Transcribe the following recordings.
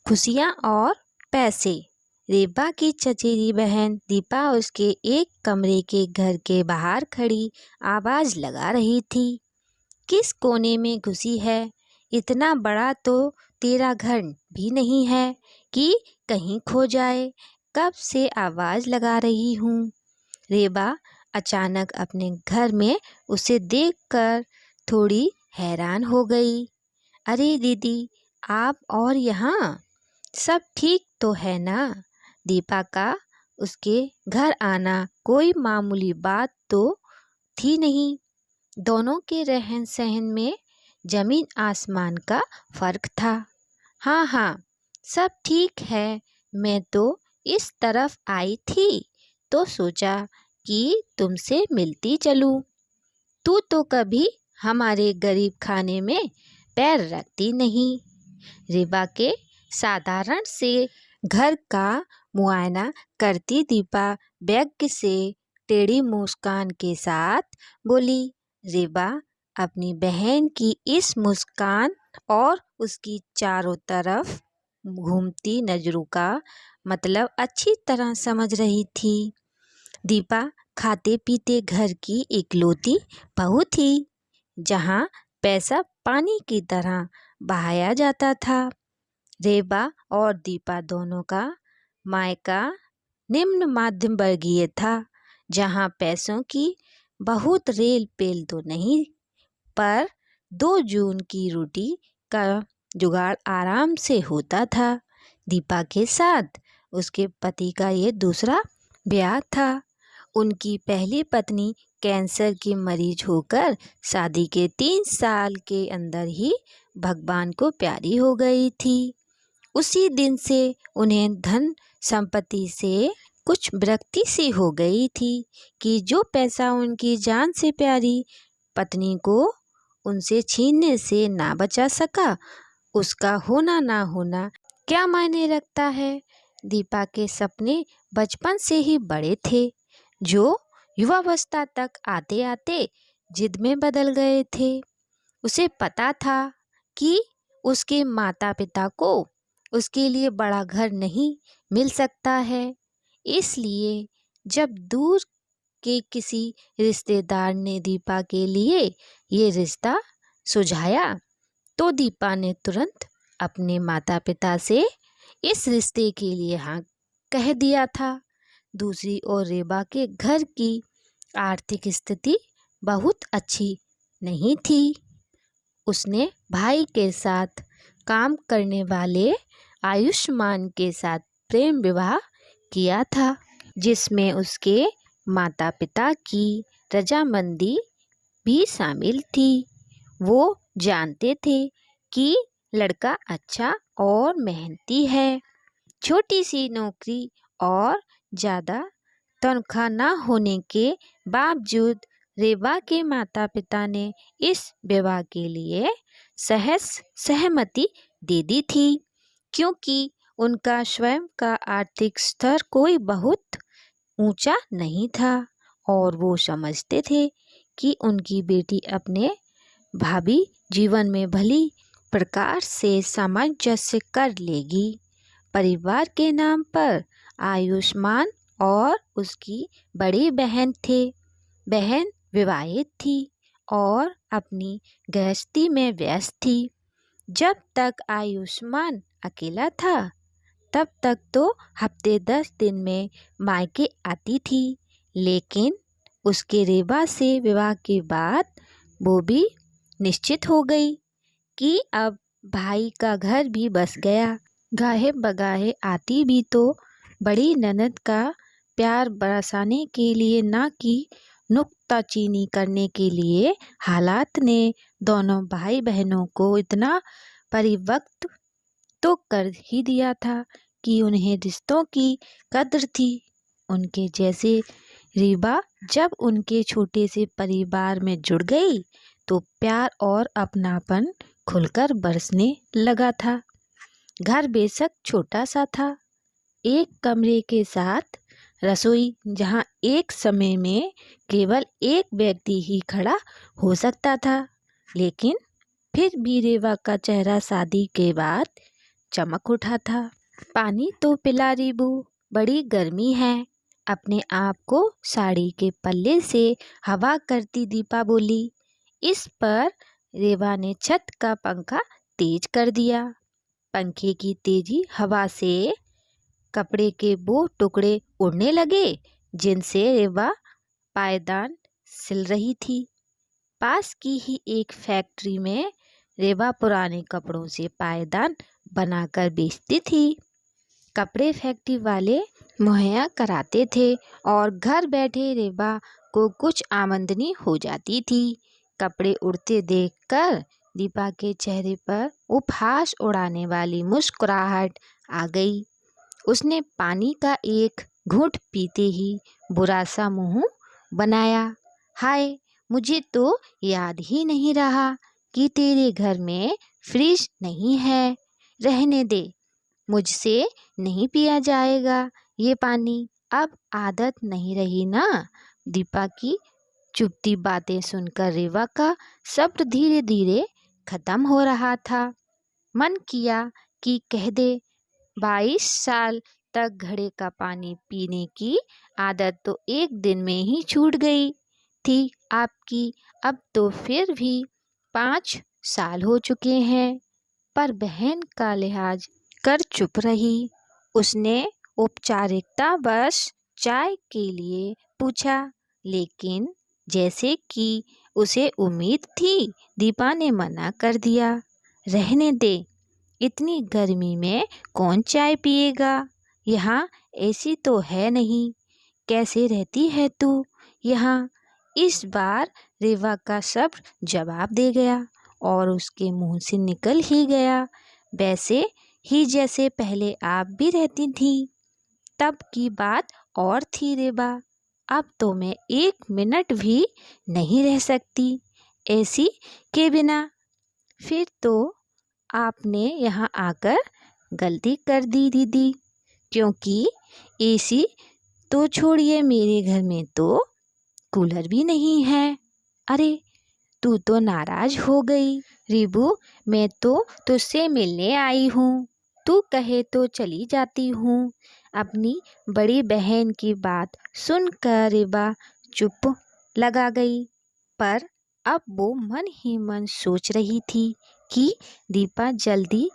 खुशियाँ और पैसे। रेबा की चचेरी बहन दीपा उसके एक कमरे के घर के बाहर खड़ी आवाज लगा रही थी। किस कोने में घुसी है? इतना बड़ा तो तेरा घर भी नहीं है कि कहीं खो जाए। कब से आवाज लगा रही हूँ। रेबा अचानक अपने घर में उसे देखकर थोड़ी हैरान हो गई। अरे दीदी, आप और यहाँ? सब ठीक तो है ना? दीपा का उसके घर आना कोई मामूली बात तो थी नहीं। दोनों के रहन सहन में जमीन आसमान का फर्क था। हाँ हाँ, सब ठीक है। मैं तो इस तरफ आई थी तो सोचा कि तुमसे मिलती चलूं। तू तो कभी हमारे गरीब खाने में पैर रखती नहीं। रेबा के साधारण से घर का मुआयना करती दीपा बैग से टेढ़ी मुस्कान के साथ बोली। रेबा अपनी बहन की इस मुस्कान और उसकी चारों तरफ घूमती नजरों का मतलब अच्छी तरह समझ रही थी। दीपा खाते पीते घर की इकलौती बहू थी, जहाँ पैसा पानी की तरह बहाया जाता था। रेबा और दीपा दोनों का मायका निम्न मध्यम वर्गीय था, जहाँ पैसों की बहुत रेल पेल तो नहीं, पर 2 जून की रोटी का जुगाड़ आराम से होता था। दीपा के साथ उसके पति का ये दूसरा ब्याह था। उनकी पहली पत्नी कैंसर की मरीज होकर शादी के 3 साल के अंदर ही भगवान को प्यारी हो गई थी। उसी दिन से उन्हें धन संपत्ति से कुछ विरक्ति सी हो गई थी कि जो पैसा उनकी जान से प्यारी पत्नी को उनसे छीनने से ना बचा सका, उसका होना ना होना क्या मायने रखता है। दीपा के सपने बचपन से ही बड़े थे, जो युवावस्था तक आते आते जिद में बदल गए थे। उसे पता था कि उसके माता पिता को उसके लिए बड़ा घर नहीं मिल सकता है। इसलिए जब दूर के किसी रिश्तेदार ने दीपा के लिए ये रिश्ता सुझाया, तो दीपा ने तुरंत अपने माता पिता से इस रिश्ते के लिए हाँ कह दिया था। दूसरी ओर रेबा के घर की आर्थिक स्थिति बहुत अच्छी नहीं थी। उसने भाई के साथ काम करने वाले आयुष्मान के साथ प्रेम विवाह किया था, जिसमें उसके माता पिता की रजामंदी भी शामिल थी। वो जानते थे कि लड़का अच्छा और मेहनती है। छोटी सी नौकरी और ज़्यादा तनख्वाह न होने के बावजूद रेबा के माता पिता ने इस विवाह के लिए सहमति दे दी थी, क्योंकि उनका स्वयं का आर्थिक स्तर कोई बहुत ऊंचा नहीं था और वो समझते थे कि उनकी बेटी अपने भावी जीवन में भली प्रकार से सामंजस्य कर लेगी। परिवार के नाम पर आयुष्मान और उसकी बड़ी बहन थे। बहन विवाहित थी और अपनी गृहस्थी में व्यस्त थी। जब तक आयुष्मान अकेला था, तब तक तो हफ्ते 10 दिन में मायके आती थी, लेकिन उसके रेबा से विवाह के बाद वो भी निश्चित हो गई कि अब भाई का घर भी बस गया। गाहे बगाहे आती भी तो बड़ी ननद का प्यार बरसाने के लिए, ना कि नुक्ताचीनी करने के लिए। हालात ने दोनों भाई बहनों को इतना परिपक्व तो कर ही दिया था कि उन्हें रिश्तों की कद्र थी। उनके जैसे रीबा जब उनके छोटे से परिवार में जुड़ गई, तो प्यार और अपनापन खुलकर बरसने लगा था। घर बेशक छोटा सा था, एक कमरे के साथ रसोई, जहाँ एक समय में केवल एक व्यक्ति ही खड़ा हो सकता था, लेकिन फिर भी रेवा का चेहरा शादी के बाद चमक उठा था। पानी तो पिला रीबू, बड़ी गर्मी है। अपने आप को साड़ी के पल्ले से हवा करती दीपा बोली। इस पर रेवा ने छत का पंखा तेज कर दिया। पंखे की तेजी हवा से कपड़े के वो टुकड़े उड़ने लगे जिनसे रेवा पायदान सिल रही थी। पास की ही एक फैक्ट्री में रेवा पुराने कपड़ों से पायदान बनाकर बेचती थी। कपड़े फैक्ट्री वाले मुहैया कराते थे और घर बैठे रेवा को कुछ आमदनी हो जाती थी। कपड़े उड़ते देखकर दीपा के चेहरे पर उपहास उड़ाने वाली मुस्कुराहट आ गई। उसने पानी का एक घूंट पीते ही बुरा सा मुंह बनाया। हाय, मुझे तो याद ही नहीं रहा कि तेरे घर में फ्रिज नहीं है। रहने दे, मुझसे नहीं पिया जाएगा ये पानी। अब आदत नहीं रही ना। दीपा की चुपती बातें सुनकर रेवा का सब्र धीरे धीरे खत्म हो रहा था। मन किया कि कह दे, 22 साल तक घड़े का पानी पीने की आदत तो एक दिन में ही छूट गई थी आपकी। अब तो फिर भी 5 साल हो चुके हैं। पर बहन का लिहाज कर चुप रही। उसने औपचारिकता बस चाय के लिए पूछा, लेकिन जैसे कि उसे उम्मीद थी दीपा ने मना कर दिया। रहने दे, इतनी गर्मी में कौन चाय पिएगा। यहाँ एसी तो है नहीं। कैसे रहती है तू यहाँ। इस बार रेवा का सब्र जवाब दे गया और उसके मुंह से निकल ही गया, वैसे ही जैसे पहले आप भी रहती थी। तब की बात और थी रेवा। अब तो मैं 1 मिनट भी नहीं रह सकती एसी के बिना। फिर तो आपने यहाँ आकर गलती कर दी दीदी, क्योंकि एसी तो छोड़िए, मेरे घर में तो कूलर भी नहीं है। अरे, तू तो नाराज हो गई। रीबू, मैं तो तुझसे मिलने आई हूँ। तू कहे तो चली जाती हूँ। अपनी बड़ी बहन की बात सुनकर रेवा चुप लगा गई। पर अब वो मन ही मन सोच रही थी कि दीपा जल्दी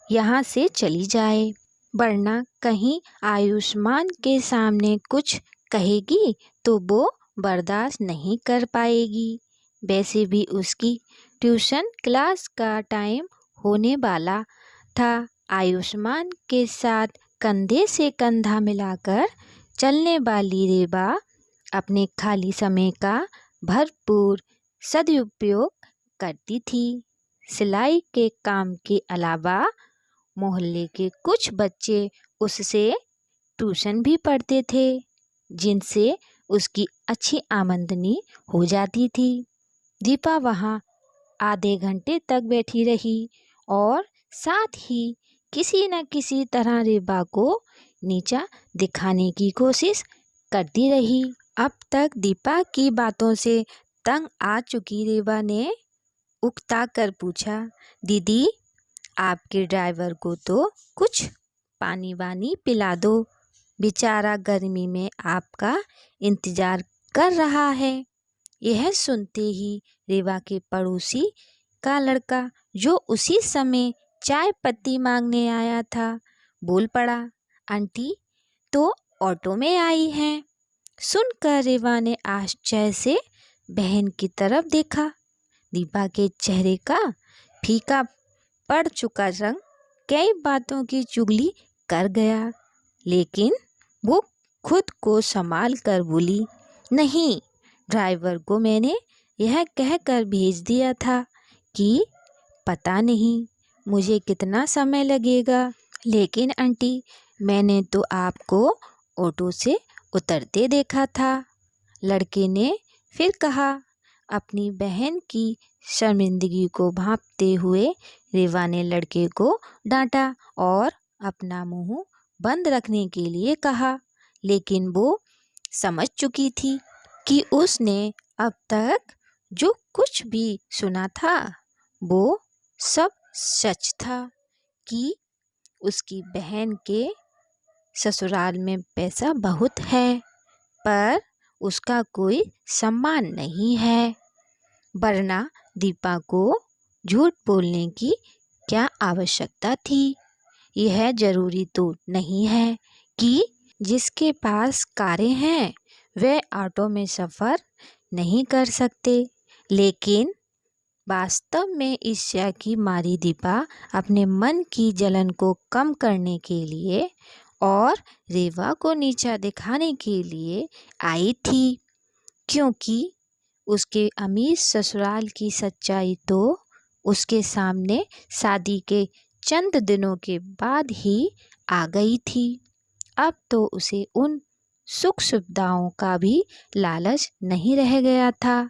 यहाँ से चली जाए, वरना कहीं आयुष्मान के सामने कुछ कहेगी तो वो बर्दाश्त नहीं कर पाएगी। वैसे भी उसकी ट्यूशन क्लास का टाइम होने वाला था। आयुष्मान के साथ कंधे से कंधा मिलाकर चलने वाली रेवा अपने खाली समय का भरपूर सदुपयोग करती थी। सिलाई के काम के अलावा मोहल्ले के कुछ बच्चे उससे ट्यूशन भी पढ़ते थे, जिनसे उसकी अच्छी आमदनी हो जाती थी। दीपा वहाँ आधे घंटे तक बैठी रही और साथ ही किसी न किसी तरह रेवा को नीचा दिखाने की कोशिश करती रही। अब तक दीपा की बातों से तंग आ चुकी रेवा ने उकता कर पूछा, दीदी, आपके ड्राइवर को तो कुछ पानी वानी पिला दो। बेचारा गर्मी में आपका इंतजार कर रहा है। यह सुनते ही रेवा के पड़ोसी का लड़का, जो उसी समय चाय पत्ती मांगने आया था, बोल पड़ा, आंटी तो ऑटो में आई हैं। सुनकर रेवा ने आश्चर्य से बहन की तरफ देखा। दीपा के चेहरे का फीका पड़ चुका रंग कई बातों की चुगली कर गया, लेकिन वो खुद को संभाल कर बोली, नहीं, ड्राइवर को मैंने यह कहकर भेज दिया था कि पता नहीं मुझे कितना समय लगेगा, लेकिन आंटी, मैंने तो आपको ऑटो से उतरते देखा था। लड़के ने फिर कहा। अपनी बहन की शर्मिंदगी को भांपते हुए रेवा ने लड़के को डांटा और अपना मुंह बंद रखने के लिए कहा, लेकिन वो समझ चुकी थी कि उसने अब तक जो कुछ भी सुना था वो सब सच था, कि उसकी बहन के ससुराल में पैसा बहुत है, पर उसका कोई सम्मान नहीं है, वरना दीपा को झूठ बोलने की क्या आवश्यकता थी। यह ज़रूरी तो नहीं है कि जिसके पास कारें हैं वह ऑटो में सफ़र नहीं कर सकते, लेकिन वास्तव में ईर्ष्या की मारी दीपा अपने मन की जलन को कम करने के लिए और रेवा को नीचा दिखाने के लिए आई थी, क्योंकि उसके अमीर ससुराल की सच्चाई तो उसके सामने शादी के चंद दिनों के बाद ही आ गई थी। अब तो उसे उन सुख सुविधाओं का भी लालच नहीं रह गया था,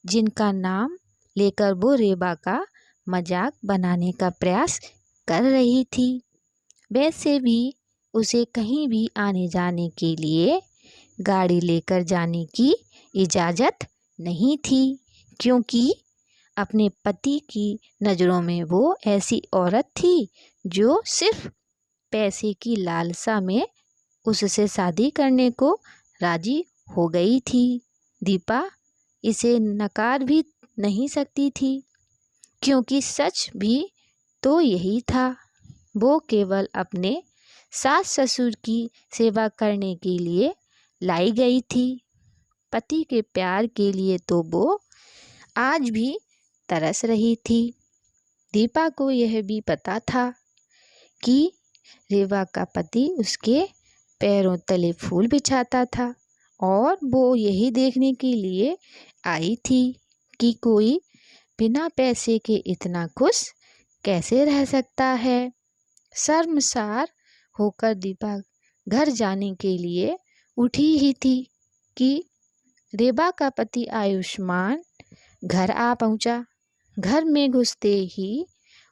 जिनका नाम लेकर वो रेबा का मजाक बनाने का प्रयास कर रही थी। वैसे भी उसे कहीं भी आने जाने के लिए गाड़ी लेकर जाने की इजाज़त नहीं थी, क्योंकि अपने पति की नज़रों में वो ऐसी औरत थी जो सिर्फ पैसे की लालसा में उससे शादी करने को राजी हो गई थी। दीपा इसे नकार भी नहीं सकती थी, क्योंकि सच भी तो यही था। वो केवल अपने सास ससुर की सेवा करने के लिए लाई गई थी। पति के प्यार के लिए तो वो आज भी तरस रही थी। दीपा को यह भी पता था कि रेवा का पति उसके पैरों तले फूल बिछाता था, और वो यही देखने के लिए आई थी कि कोई बिना पैसे के इतना खुश कैसे रह सकता है। शर्मसार होकर दीपा घर जाने के लिए उठी ही थी कि रेबा का पति आयुष्मान घर आ पहुंचा। घर में घुसते ही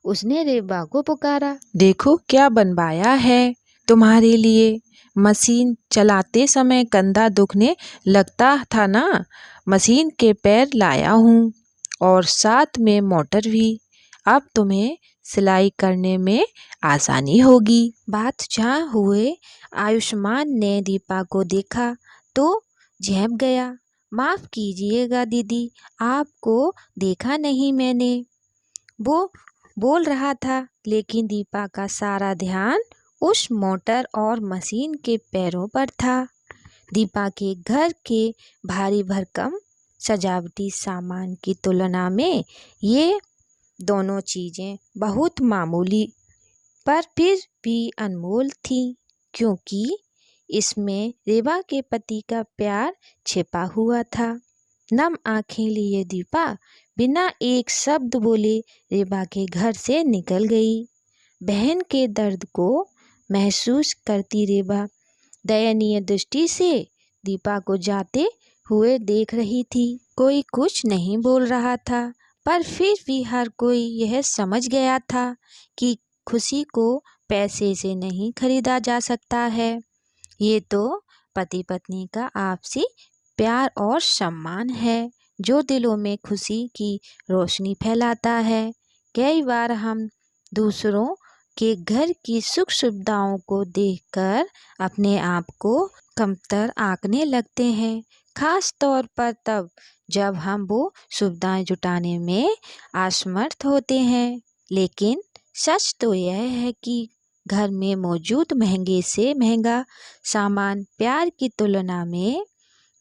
उसने रेबा को पुकारा। देखो क्या बनवाया है तुम्हारे लिए। मशीन चलाते समय कंधा दुखने लगता था ना, मशीन के पैर लाया हूँ और साथ में मोटर भी। अब तुम्हें सिलाई करने में आसानी होगी। बात जहाँ हुए आयुष्मान ने दीपा को देखा तो झेप गया। माफ़ कीजिएगा दीदी, आपको देखा नहीं मैंने, वो बोल रहा था, लेकिन दीपा का सारा ध्यान उस मोटर और मशीन के पैरों पर था। दीपा के घर के भारी भरकम सजावटी सामान की तुलना में ये दोनों चीज़ें बहुत मामूली पर फिर भी अनमोल थीं, क्योंकि इसमें रेबा के पति का प्यार छिपा हुआ था। नम आंखें लिए दीपा बिना एक शब्द बोले रेबा के घर से निकल गई। बहन के दर्द को महसूस करती रेबा दयनीय दृष्टि से दीपा को जाते हुए देख रही थी। कोई कुछ नहीं बोल रहा था, पर फिर भी हर कोई यह समझ गया था कि खुशी को पैसे से नहीं खरीदा जा सकता है। ये तो पति पत्नी का आपसी प्यार और सम्मान है, जो दिलों में खुशी की रोशनी फैलाता है। कई बार हम दूसरों के घर की सुख सुविधाओं को देखकर अपने आप को कमतर आंकने लगते हैं, खास तौर पर तब जब हम वो सुविधाएं जुटाने में असमर्थ होते हैं। लेकिन सच तो यह है कि घर में मौजूद महंगे से महंगा सामान प्यार की तुलना में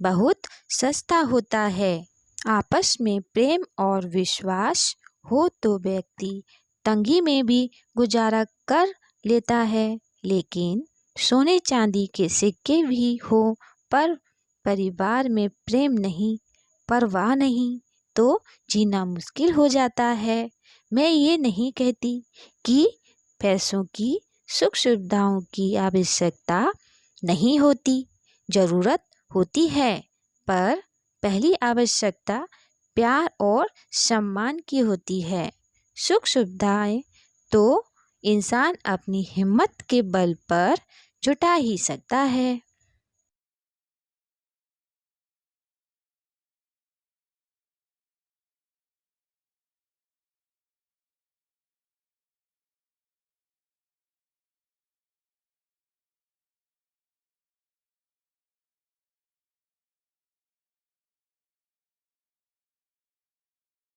बहुत सस्ता होता है। आपस में प्रेम और विश्वास हो तो व्यक्ति तंगी में भी गुजारा कर लेता है, लेकिन सोने चांदी के सिक्के भी हो पर परिवार में प्रेम नहीं, परवाह नहीं, तो जीना मुश्किल हो जाता है। मैं ये नहीं कहती कि पैसों की सुख सुविधाओं की आवश्यकता नहीं होती, ज़रूरत होती है, पर पहली आवश्यकता प्यार और सम्मान की होती है। सुख सुविधाएं तो इंसान अपनी हिम्मत के बल पर जुटा ही सकता है।